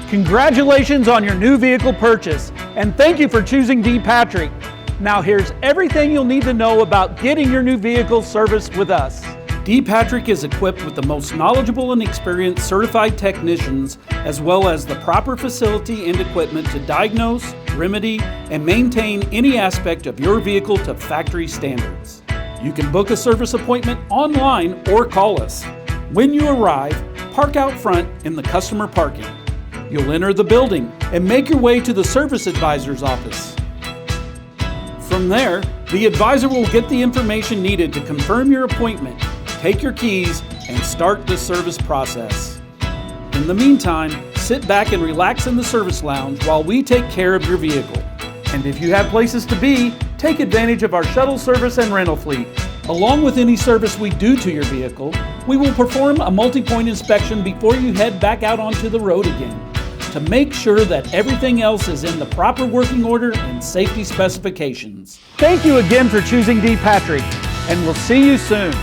Congratulations on your new vehicle purchase, and thank you for choosing D. Patrick. Now here's everything you'll need to know about getting your new vehicle serviced with us. D. Patrick is equipped with the most knowledgeable and experienced certified technicians, as well as the proper facility and equipment to diagnose, remedy, and maintain any aspect of your vehicle to factory standards. You can book a service appointment online or call us. When you arrive, park out front in the customer parking. You'll enter the building and make your way to the service advisor's office. From there, the advisor will get the information needed to confirm your appointment, take your keys, and start the service process. In the meantime, sit back and relax in the service lounge while we take care of your vehicle. And if you have places to be, take advantage of our shuttle service and rental fleet. Along with any service we do to your vehicle, we will perform a multi-point inspection before you head back out onto the road again, to make sure that everything else is in the proper working order and safety specifications. Thank you again for choosing D. Patrick, and we'll see you soon.